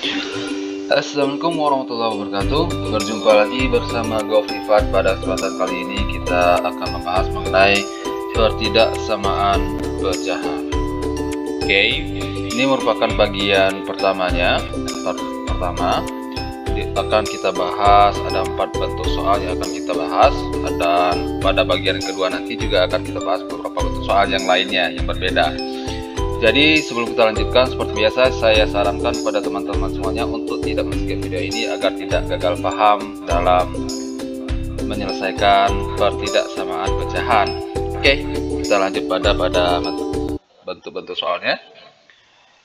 Assalamualaikum warahmatullahi wabarakatuh. Berjumpa lagi bersama Gofifat. Pada kesempatan kali ini kita akan membahas mengenai pertidaksamaan pecahan. Oke, ini merupakan bagian pertamanya. Pertama akan kita bahas, ada 4 bentuk soal yang akan kita bahas, dan pada bagian kedua nanti juga akan kita bahas beberapa bentuk soal yang lainnya yang berbeda. Jadi sebelum kita lanjutkan, seperti biasa saya sarankan kepada teman-teman semuanya untuk tidak men-skip video ini agar tidak gagal paham dalam menyelesaikan pertidaksamaan pecahan. Oke, kita lanjut pada bentuk-bentuk soalnya.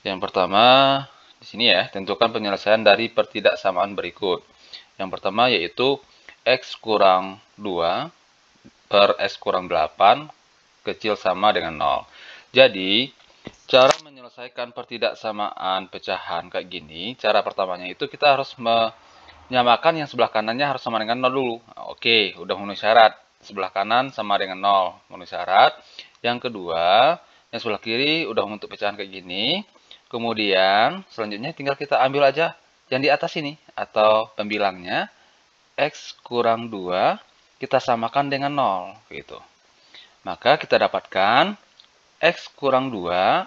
Yang pertama di sini ya, tentukan penyelesaian dari pertidaksamaan berikut. Yang pertama yaitu X kurang 2 per X kurang 8 kecil sama dengan 0. Jadi cara menyelesaikan pertidaksamaan pecahan kayak gini, cara pertamanya itu kita harus menyamakan yang sebelah kanannya harus sama dengan 0 dulu. Oke, udah memenuhi syarat. Sebelah kanan sama dengan 0, memenuhi syarat. Yang kedua, yang sebelah kiri udah membentuk pecahan kayak gini. Kemudian, selanjutnya tinggal kita ambil aja yang di atas ini, atau pembilangnya. X kurang 2, kita samakan dengan 0, gitu. Maka kita dapatkan X kurang 2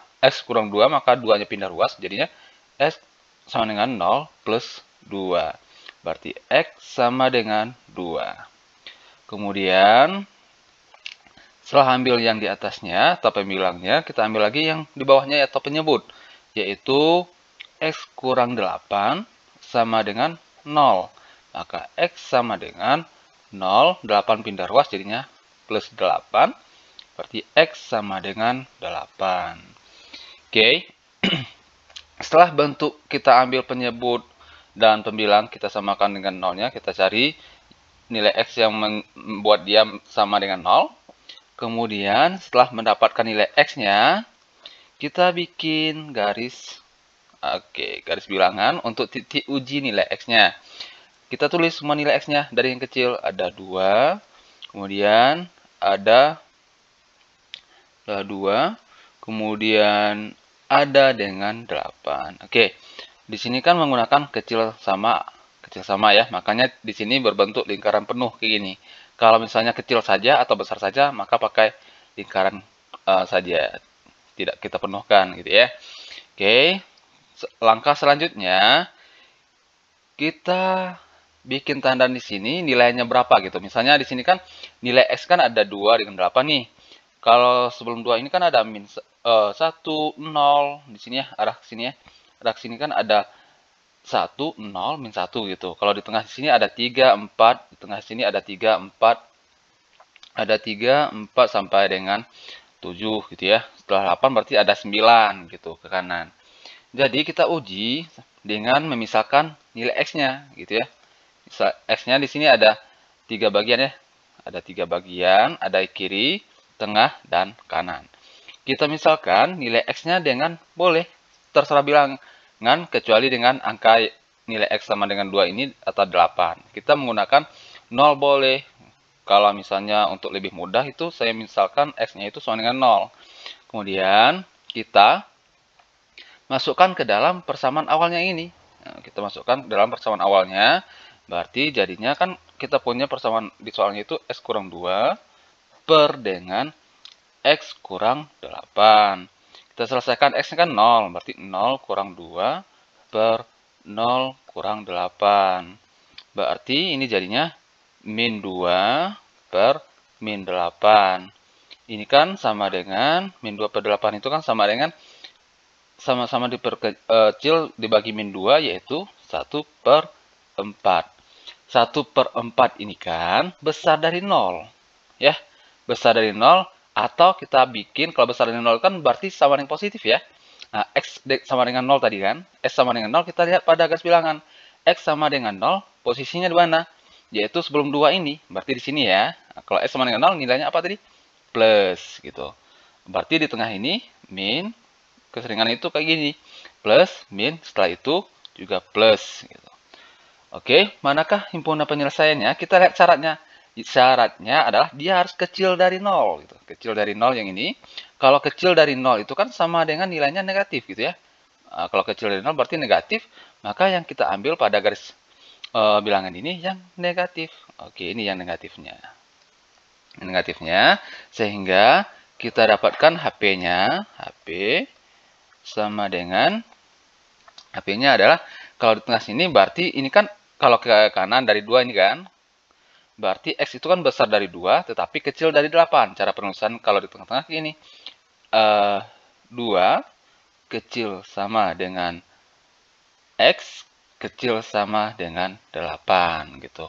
maka 2-nya pindah ruas, jadinya X sama dengan 0 plus 2. Berarti X sama dengan 2. Kemudian, setelah ambil yang di atasnya atau pembilangnya, kita ambil lagi yang di bawahnya atau penyebut, yaitu X kurang 8 sama dengan 0. Maka X sama dengan 0, 8 pindah ruas, jadinya plus 8. Berarti X sama dengan 8. Oke. Setelah bentuk kita ambil penyebut dan pembilang, kita samakan dengan 0-nya. Kita cari nilai X yang membuat dia sama dengan 0. Kemudian setelah mendapatkan nilai X-nya, kita bikin garis. Oke, garis bilangan untuk titik uji nilai X-nya. Kita tulis semua nilai X-nya. Dari yang kecil ada 2. Kemudian ada 2, kemudian ada dengan 8. Oke, di sini kan menggunakan kecil sama ya, makanya di sini berbentuk lingkaran penuh kayak gini. Kalau misalnya kecil saja atau besar saja, maka pakai lingkaran saja, tidak kita penuhkan gitu ya. Oke, langkah selanjutnya kita bikin tanda di sini nilainya berapa gitu. Misalnya di sini kan nilai X kan ada 2 dengan 8 nih. Kalau sebelum 2 ini kan ada min 1, 0 di sini ya, arah ke sini ya. Arah ke sini kan ada 1, 0, min 1 gitu. Kalau di tengah sini ada 3, 4, di tengah sini ada 3, 4, ada 3, 4 sampai dengan 7 gitu ya. Setelah 8 berarti ada 9 gitu ke kanan. Jadi kita uji dengan memisahkan nilai X-nya gitu ya. X-nya di sini ada 3 bagian ya. Ada 3 bagian, ada kiri, tengah, dan kanan. Kita misalkan nilai X-nya dengan boleh terserah bilangan kecuali dengan angka nilai X sama dengan 2 ini atau 8. Kita menggunakan 0 boleh. Kalau misalnya untuk lebih mudah itu saya misalkan X-nya itu sama dengan 0. Kemudian kita masukkan ke dalam persamaan awalnya ini. Nah, kita masukkan ke dalam persamaan awalnya. Berarti jadinya kan kita punya persamaan di soalnya itu X kurang 2 per dengan X kurang 8. Kita selesaikan X-nya kan 0. Berarti 0 kurang 2 per 0 kurang 8. Berarti ini jadinya min 2 per min 8. Ini kan sama dengan min 2 per 8 itu kan sama dengan sama-sama diperkecil dibagi min 2 yaitu 1 per 4. 1 per 4 ini kan besar dari 0. Ya. Besar dari 0, atau kita bikin, kalau besar dari 0 kan berarti sama dengan positif ya. Nah, X sama dengan 0 tadi kan. X sama dengan 0, kita lihat pada garis bilangan. X sama dengan 0, posisinya di mana? Yaitu sebelum 2 ini, berarti di sini ya. Nah, kalau X sama dengan 0, nilainya apa tadi? Plus, gitu. Berarti di tengah ini, min, keseringan itu kayak gini. Plus, min, setelah itu juga plus, gitu. Oke, manakah himpunan penyelesaiannya? Kita lihat syaratnya. Syaratnya adalah dia harus kecil dari 0 gitu. Kecil dari 0 yang ini. Kalau kecil dari 0 itu kan sama dengan nilainya negatif gitu ya. Kalau kecil dari 0 berarti negatif, maka yang kita ambil pada garis bilangan ini yang negatif. Oke, ini yang negatifnya. Sehingga kita dapatkan HP-nya. HP sama dengan HP-nya adalah, kalau di tengah sini berarti ini kan kalau ke kanan dari 2 ini kan. Berarti X itu kan besar dari 2, tetapi kecil dari 8. Cara penulisan kalau di tengah-tengah ini. 2 kecil sama dengan X kecil sama dengan 8 gitu.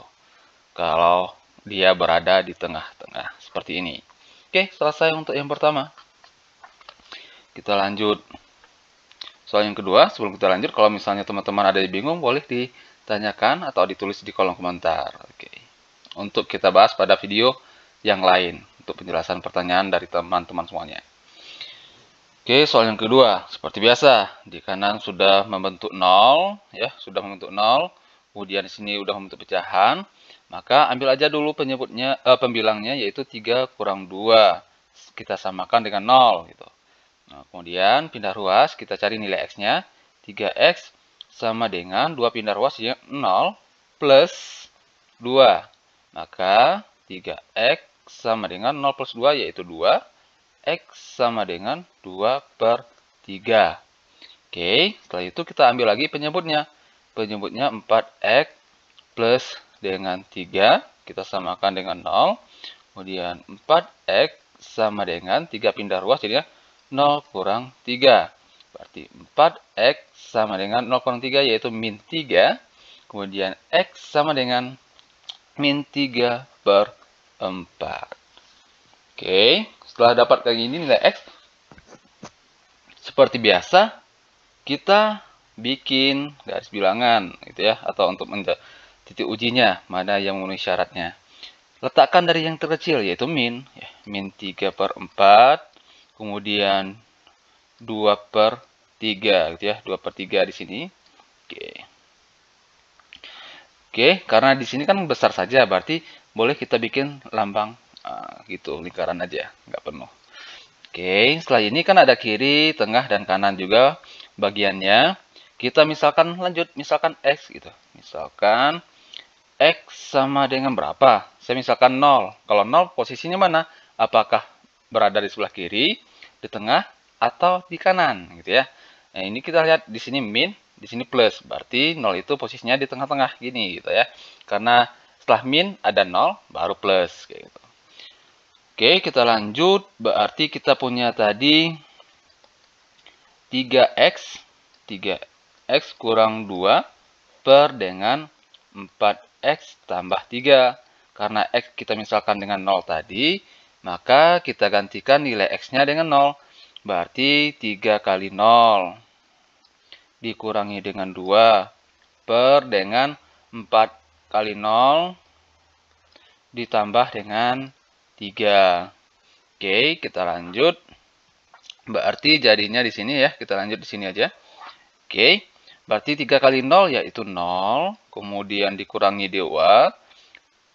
Kalau dia berada di tengah-tengah seperti ini. Oke, selesai untuk yang pertama. Kita lanjut. Soal yang kedua, sebelum kita lanjut, kalau misalnya teman-teman ada yang bingung, boleh ditanyakan atau ditulis di kolom komentar. Oke. Untuk kita bahas pada video yang lain, untuk penjelasan pertanyaan dari teman-teman semuanya. Oke, soal yang kedua, seperti biasa, di kanan sudah membentuk 0, ya, sudah membentuk 0. Kemudian di sini sudah membentuk pecahan, maka ambil aja dulu pembilangnya, yaitu 3 kurang 2. Kita samakan dengan 0, gitu. Nah, kemudian pindah ruas, kita cari nilai X-nya. 3X sama dengan 2 pindah ruas, ya, 0 plus 2. Maka 3X sama dengan 0 plus 2, yaitu 2. X sama dengan 2 per 3. Oke, setelah itu kita ambil lagi penyebutnya. Penyebutnya 4X plus dengan 3. Kita samakan dengan 0. Kemudian 4X sama dengan 3 pindah ruas, jadinya 0 kurang 3. Berarti 4X sama dengan 0 kurang 3, yaitu min 3. Kemudian X sama dengan min 3 per 4. Oke, setelah dapat kayak gini nilai X, seperti biasa, kita bikin garis bilangan, gitu ya, atau untuk titik ujinya, mana yang memenuhi syaratnya. Letakkan dari yang terkecil, yaitu min, ya, min 3 per 4, kemudian 2 per 3, gitu ya, 2 per 3 di sini. Oke, karena di sini kan besar saja, berarti boleh kita bikin lambang gitu, lingkaran aja, nggak penuh. Oke, setelah ini kan ada kiri, tengah, dan kanan juga bagiannya. Kita misalkan lanjut, misalkan X gitu. Misalkan X sama dengan berapa? Saya misalkan 0. Kalau 0 posisinya mana? Apakah berada di sebelah kiri, di tengah, atau di kanan gitu ya. Nah, ini kita lihat di sini min, di sini plus. Berarti 0 itu posisinya di tengah-tengah gini gitu ya. Karena setelah min ada 0 baru plus kayak gitu. Oke, kita lanjut. Berarti kita punya tadi 3X kurang 2 per dengan 4X tambah 3. Karena X kita misalkan dengan 0 tadi, maka kita gantikan nilai X-nya dengan 0. Berarti 3 kali 0 dikurangi dengan 2 per dengan 4 kali 0 ditambah dengan 3. Oke, kita lanjut. Berarti jadinya di sini ya, kita lanjut di sini aja. Oke, berarti 3 kali 0 yaitu 0, kemudian dikurangi 2,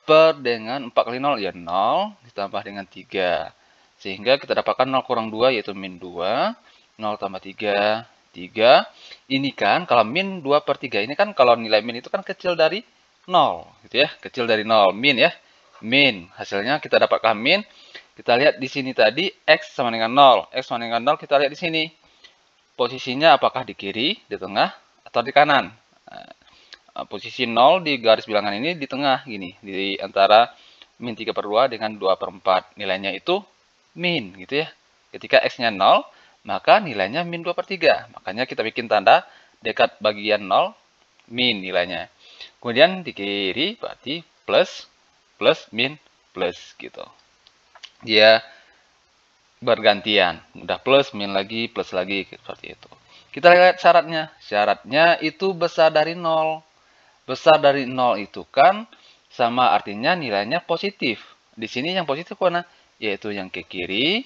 per dengan 4 kali 0 ya 0, ditambah dengan 3. Sehingga kita dapatkan 0 kurang 2 yaitu min 2, 0 tambah 3, 3. Ini kan kalau min 2 per 3, ini kan kalau nilai min itu kan kecil dari 0, gitu ya, kecil dari 0, min ya. Min, hasilnya kita dapatkan min. Kita lihat di sini tadi X sama dengan 0. X sama dengan 0 kita lihat di sini. Posisinya apakah di kiri, di tengah, atau di kanan? Posisi 0 di garis bilangan ini di tengah, gini. Di antara min 3 per 2 dengan 2 per 4. Nilainya itu min, gitu ya. Ketika X-nya 0, maka nilainya min 2 per 3. Makanya kita bikin tanda dekat bagian 0, min nilainya. Kemudian di kiri berarti plus, plus, min, plus, gitu. Dia bergantian, udah plus, min lagi, plus lagi, seperti itu. Kita lihat syaratnya. Syaratnya itu besar dari 0. Besar dari 0 itu kan sama artinya nilainya positif. Di sini yang positif mana? Yaitu yang ke kiri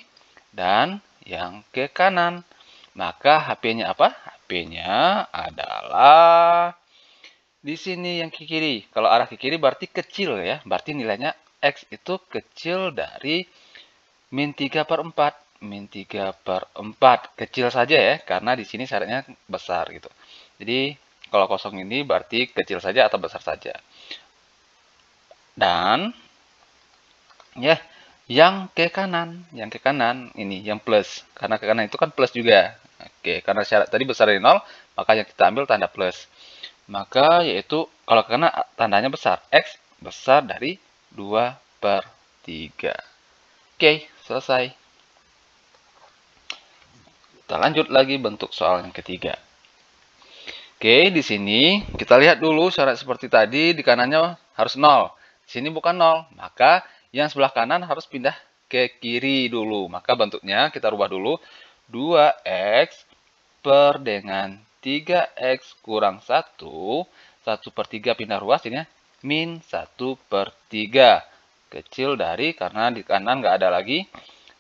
dan yang ke kanan. Maka HP-nya apa? HP-nya adalah di sini yang ke kiri. Kalau arah ke kiri berarti kecil ya. Berarti nilainya X itu kecil dari min 3 per 4. min 3/4. Kecil saja ya, karena di sini syaratnya besar gitu. Jadi kalau kosong ini berarti kecil saja atau besar saja. Dan ya, yang ke kanan ini yang plus. Karena ke kanan itu kan plus juga. Oke, karena syarat tadi besar dari 0, maka yang kita ambil tanda plus. Maka yaitu kalau ke kanan tandanya besar, X besar dari 2/3. Oke, selesai. Kita lanjut lagi bentuk soal yang ketiga. Oke, di sini kita lihat dulu syarat seperti tadi, di kanannya harus 0. Di sini bukan 0, maka yang sebelah kanan harus pindah ke kiri dulu. Maka bentuknya kita rubah dulu. 2x per dengan 3x kurang 1. 1/3 pindah ruas, ini min 1/3. Kecil dari, karena di kanan nggak ada lagi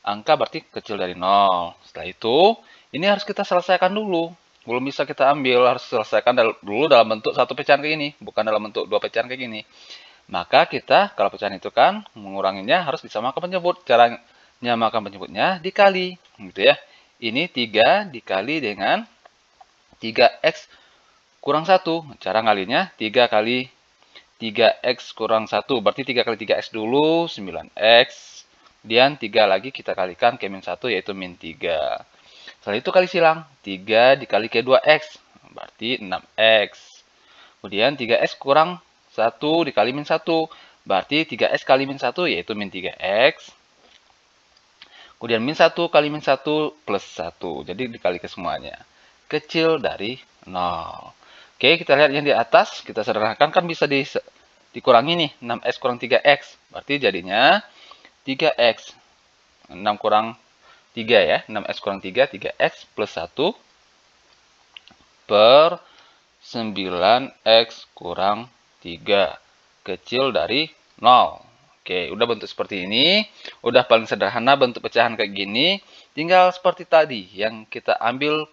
angka, berarti kecil dari 0. Setelah itu, ini harus kita selesaikan dulu. Belum bisa kita ambil, harus selesaikan dulu dalam bentuk satu pecahan kayak gini, bukan dalam bentuk dua pecahan kayak gini. Maka kita, kalau pecahan itu kan, menguranginya harus disamakan penyebut. Caranya makan penyebutnya dikali, gitu ya. Ini 3 dikali dengan 3x kurang 1. Cara ngalinya 3 kali 3x kurang 1. Berarti 3 kali 3x dulu, 9x. Kemudian 3 lagi kita kalikan ke min 1, yaitu min 3. Setelah itu kali silang. 3 dikali ke 2x. Berarti 6x. Kemudian 3x kurang 1 dikali min 1. Berarti 3x kali min 1, yaitu min 3x. Kemudian min 1 kali min 1 plus 1. Jadi dikali ke semuanya. Kecil dari 0. Oke, kita lihat yang di atas. Kita sederhanakan, kan bisa dikurangi nih. 6x kurang 3x. Berarti jadinya 3x. 6 kurang 3 ya. 6x kurang 3, 3x plus 1 per 9x kurang 3. Kecil dari 0. Oke, udah bentuk seperti ini. Udah paling sederhana bentuk pecahan kayak gini. Tinggal seperti tadi yang kita ambil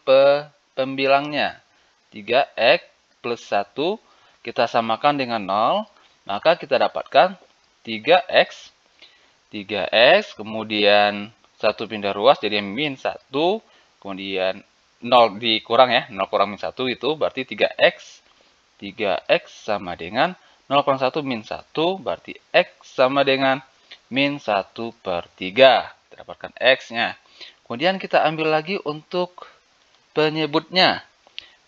pembilangnya. 3x plus 1 kita samakan dengan 0. Maka kita dapatkan 3x. 3x, kemudian 1 pindah ruas jadi min 1. Kemudian 0 dikurang ya. 0 kurang min 1 itu berarti 3x. 3x sama dengan 0 kurang 1 min 1, berarti x sama dengan min 1/3. Kita dapatkan x-nya. Kemudian kita ambil lagi untuk penyebutnya.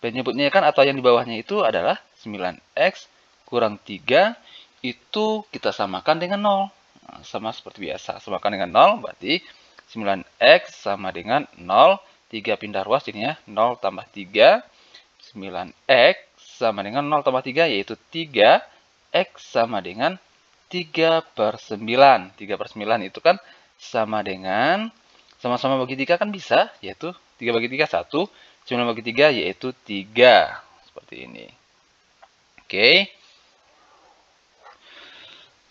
Penyebutnya kan atau yang di bawahnya itu adalah 9x kurang 3, itu kita samakan dengan 0. Nah, sama seperti biasa, samakan dengan 0, berarti 9x sama dengan 0. 3 pindah ruas jadinya 0 tambah 3. 9x sama dengan 0 tambah 3, yaitu 3. X sama dengan 3/9. 3/9 itu kan sama dengan, sama-sama bagi 3 kan bisa, yaitu 3 bagi 3, 1. 9 bagi 3, yaitu 3. Seperti ini. Oke.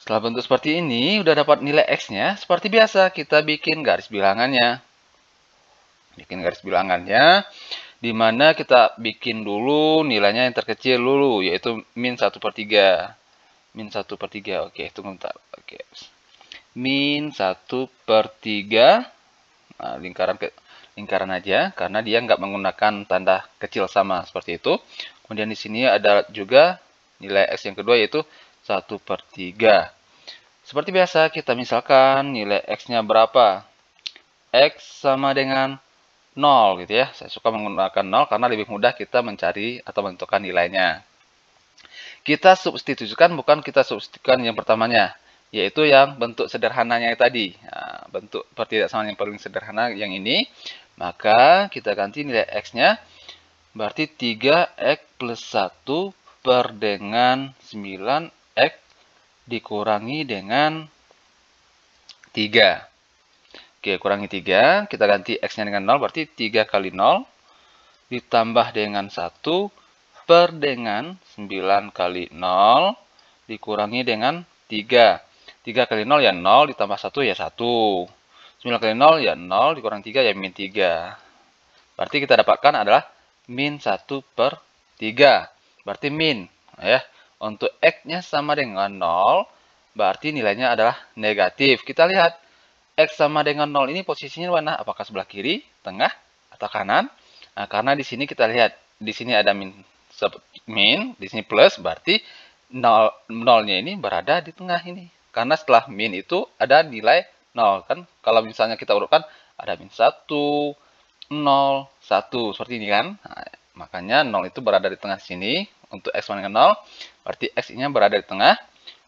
Setelah bentuk seperti ini, udah dapat nilai X-nya. Seperti biasa, kita bikin garis bilangannya. Bikin garis bilangannya, di mana kita bikin dulu nilainya yang terkecil dulu, yaitu min 1/3. Min 1/3. Oke, tunggu bentar. Oke. Min 1/3. Nah, lingkaran aja, karena dia nggak menggunakan tanda kecil sama seperti itu. Kemudian di sini ada juga nilai X yang kedua, yaitu 1/3. Seperti biasa, kita misalkan nilai X-nya berapa. X sama dengan 0 gitu ya. Saya suka menggunakan 0 karena lebih mudah kita mencari atau menentukan nilainya. Kita substitusikan, bukan kita substitusikan yang pertamanya, yaitu yang bentuk sederhananya tadi. Nah, bentuk pertidaksamaan yang paling sederhana yang ini. Maka kita ganti nilai X-nya. Berarti 3x plus 1 per dengan 9x dikurangi dengan 3. Oke, kurangi 3. Kita ganti X-nya dengan 0. Berarti 3 kali 0 ditambah dengan 1 per dengan 9 kali 0 dikurangi dengan 3. 3 kali 0 ya 0, ditambah 1 ya 1. 9 kali 0 ya 0, dikurangi 3 ya min 3. Berarti kita dapatkan adalah min 1/3. Berarti min. Ya. Untuk X-nya sama dengan 0, berarti nilainya adalah negatif. Kita lihat. X sama dengan 0 ini posisinya mana? Apakah sebelah kiri, tengah, atau kanan? Nah, karena di sini kita lihat, di sini ada min, di sini plus, berarti 0-nya ini berada di tengah ini. Karena setelah min itu ada nilai 0, kan? Kalau misalnya kita urutkan, ada min 1, 0, 1, seperti ini kan? Nah, makanya 0 itu berada di tengah sini. Untuk X sama dengan 0, berarti X-nya berada di tengah,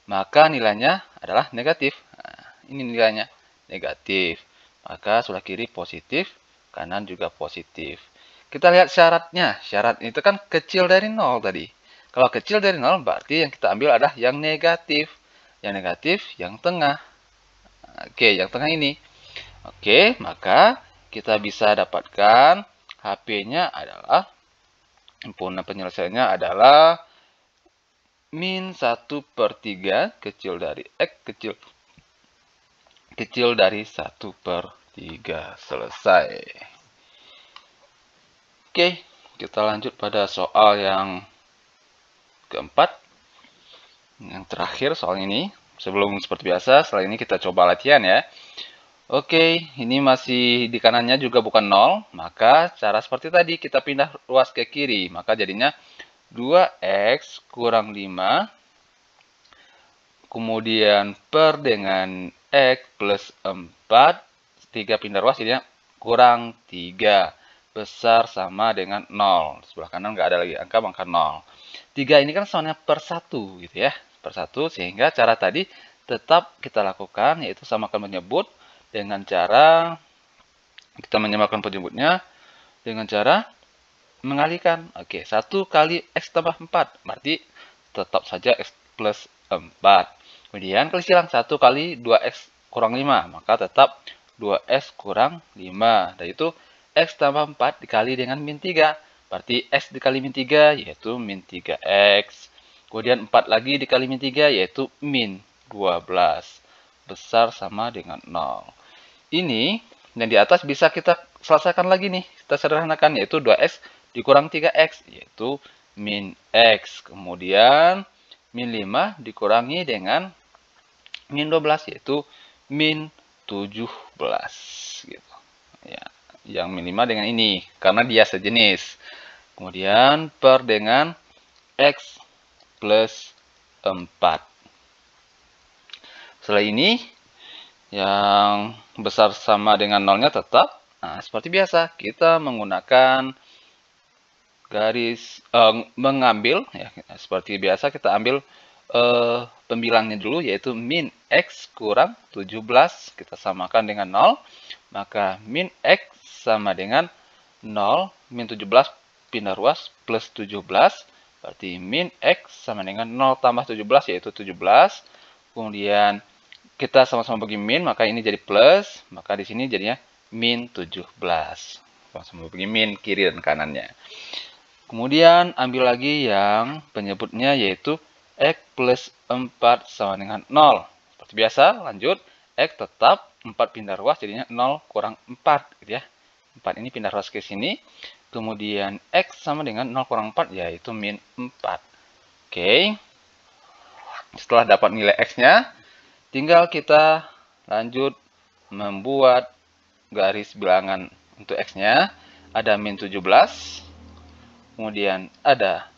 maka nilainya adalah negatif. Nah, ini nilainya negatif. Maka sebelah kiri positif, kanan juga positif. Kita lihat syaratnya. Syarat itu kan kecil dari 0 tadi. Kalau kecil dari 0 berarti yang kita ambil adalah yang negatif. Yang negatif yang tengah. Oke, yang tengah ini. Oke, maka kita bisa dapatkan HP-nya adalah, himpunan penyelesaiannya adalah min 1/3 kecil dari X kecil dari 1/3. Selesai. Oke, kita lanjut pada soal yang keempat. Yang terakhir soal ini. Sebelum seperti biasa, setelah ini kita coba latihan ya. Oke, ini masih di kanannya juga bukan 0. Maka cara seperti tadi, kita pindah ruas ke kiri. Maka jadinya 2X kurang 5. Kemudian per dengan X plus 4. 3 pindah ruas jadinya kurang 3. Besar sama dengan 0. Sebelah kanan nggak ada lagi angka, maka 0. 3 ini kan soalnya per 1 gitu ya. Per 1, sehingga cara tadi tetap kita lakukan, yaitu samakan penyebut dengan cara kita menyamakan penyebutnya dengan cara mengalihkan. Oke, 1 kali X tambah 4. Berarti tetap saja X plus 4. Kemudian kali silang 1 kali 2X kurang 5. Maka tetap 2X kurang 5. Dan itu X tambah 4 dikali dengan min 3. Berarti X dikali min 3 yaitu min 3X. Kemudian 4 lagi dikali min 3 yaitu min 12. Besar sama dengan 0. Ini yang di atas bisa kita selesaikan lagi nih. Kita sederhanakan yaitu 2X dikurang 3X yaitu min X. Kemudian min 5 dikurangi dengan min 12 yaitu min 17 gitu. Ya, yang min 5 dengan ini karena dia sejenis. Kemudian per dengan X plus 4. Setelah ini yang besar sama dengan nolnya tetap. Nah, seperti biasa kita menggunakan garis mengambil ya, seperti biasa kita ambil pembilangnya dulu yaitu min X kurang 17 kita samakan dengan 0, maka min X sama dengan 0 min 17 pindah ruas plus 17 berarti min X sama dengan 0 tambah 17 yaitu 17. Kemudian kita sama-sama bagi min, maka ini jadi plus, maka di sini jadinya min 17. Sama-sama bagi min kiri dan kanannya. Kemudian ambil lagi yang penyebutnya yaitu X plus 4 sama dengan 0. Seperti biasa, lanjut. X tetap 4 pindah ruas jadinya 0 kurang 4 gitu ya. 4 ini pindah ruas ke sini. Kemudian X sama dengan 0 kurang 4 yaitu min 4. Oke. Setelah dapat nilai X-nya, tinggal kita lanjut membuat garis bilangan untuk X-nya. Ada min 17. Kemudian ada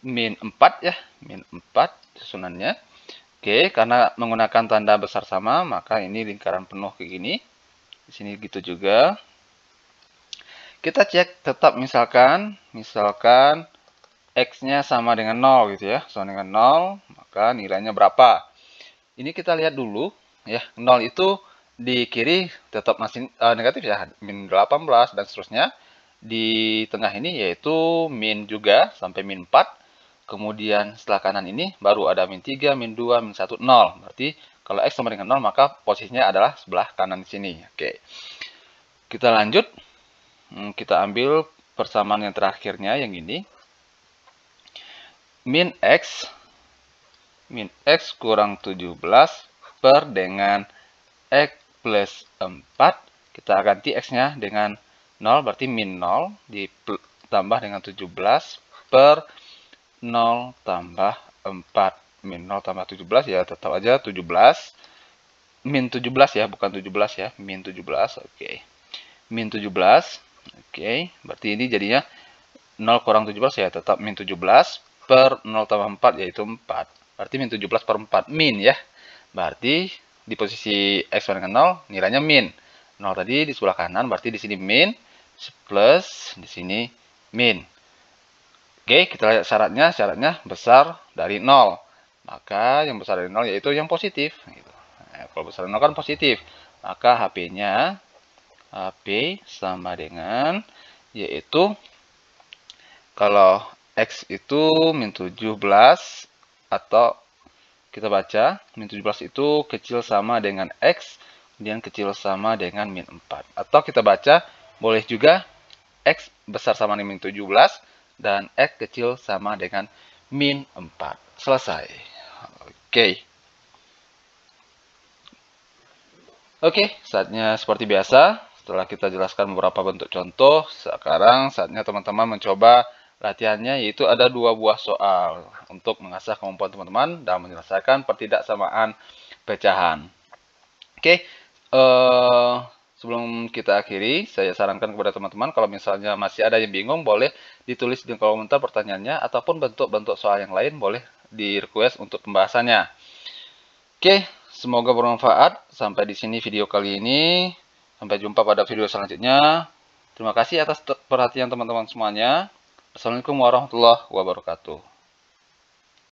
min 4 ya. Min 4 susunannya. Oke, karena menggunakan tanda besar sama, maka ini lingkaran penuh kayak gini. Di sini gitu juga. Kita cek tetap misalkan X-nya sama dengan 0 gitu ya. Sama dengan 0, maka nilainya berapa? Ini kita lihat dulu ya. 0 itu di kiri tetap masih negatif ya. Min 18 dan seterusnya. Di tengah ini yaitu min juga sampai min 4. Kemudian setelah kanan ini baru ada min 3, min 2, min 1, 0. Berarti kalau X sama dengan 0 maka posisinya adalah sebelah kanan di sini. Oke. Kita lanjut. Kita ambil persamaan yang terakhirnya yang ini. Min X kurang 17 per dengan X plus 4. Kita ganti X-nya dengan 0, berarti min 0 ditambah dengan 17 per 0 tambah 4. Min 0 tambah 17 ya tetap aja 17. min 17 ya, bukan 17 ya, min 17. Oke. Min 17. Oke, berarti ini jadinya 0 kurang 17 ya tetap min 17 per 0 tambah 4 yaitu 4. Berarti min 17 per 4 min ya. Berarti di posisi X sama dengan 0 nilainya min. 0 tadi di sebelah kanan berarti di sini min plus di sini min. Oke, kita lihat syaratnya. Syaratnya besar dari 0. Maka yang besar dari 0 yaitu yang positif. Nah, kalau besar dari 0 kan positif. Maka HP sama dengan yaitu kalau X itu min 17 atau kita baca min 17 itu kecil sama dengan X, kemudian kecil sama dengan min 4. Atau kita baca boleh juga X besar sama dengan min 17 dan X kecil sama dengan min 4. Selesai. Oke. Oke, saatnya seperti biasa. Setelah kita jelaskan beberapa bentuk contoh, sekarang saatnya teman-teman mencoba latihannya, yaitu ada 2 buah soal untuk mengasah kemampuan teman-teman dalam menyelesaikan pertidaksamaan pecahan. Oke, sebelum kita akhiri, saya sarankan kepada teman-teman kalau misalnya masih ada yang bingung, boleh ditulis di kolom komentar pertanyaannya, ataupun bentuk-bentuk soal yang lain boleh di request untuk pembahasannya. Oke, semoga bermanfaat. Sampai di sini video kali ini. Sampai jumpa pada video selanjutnya. Terima kasih atas perhatian teman-teman semuanya. Assalamualaikum warahmatullahi wabarakatuh.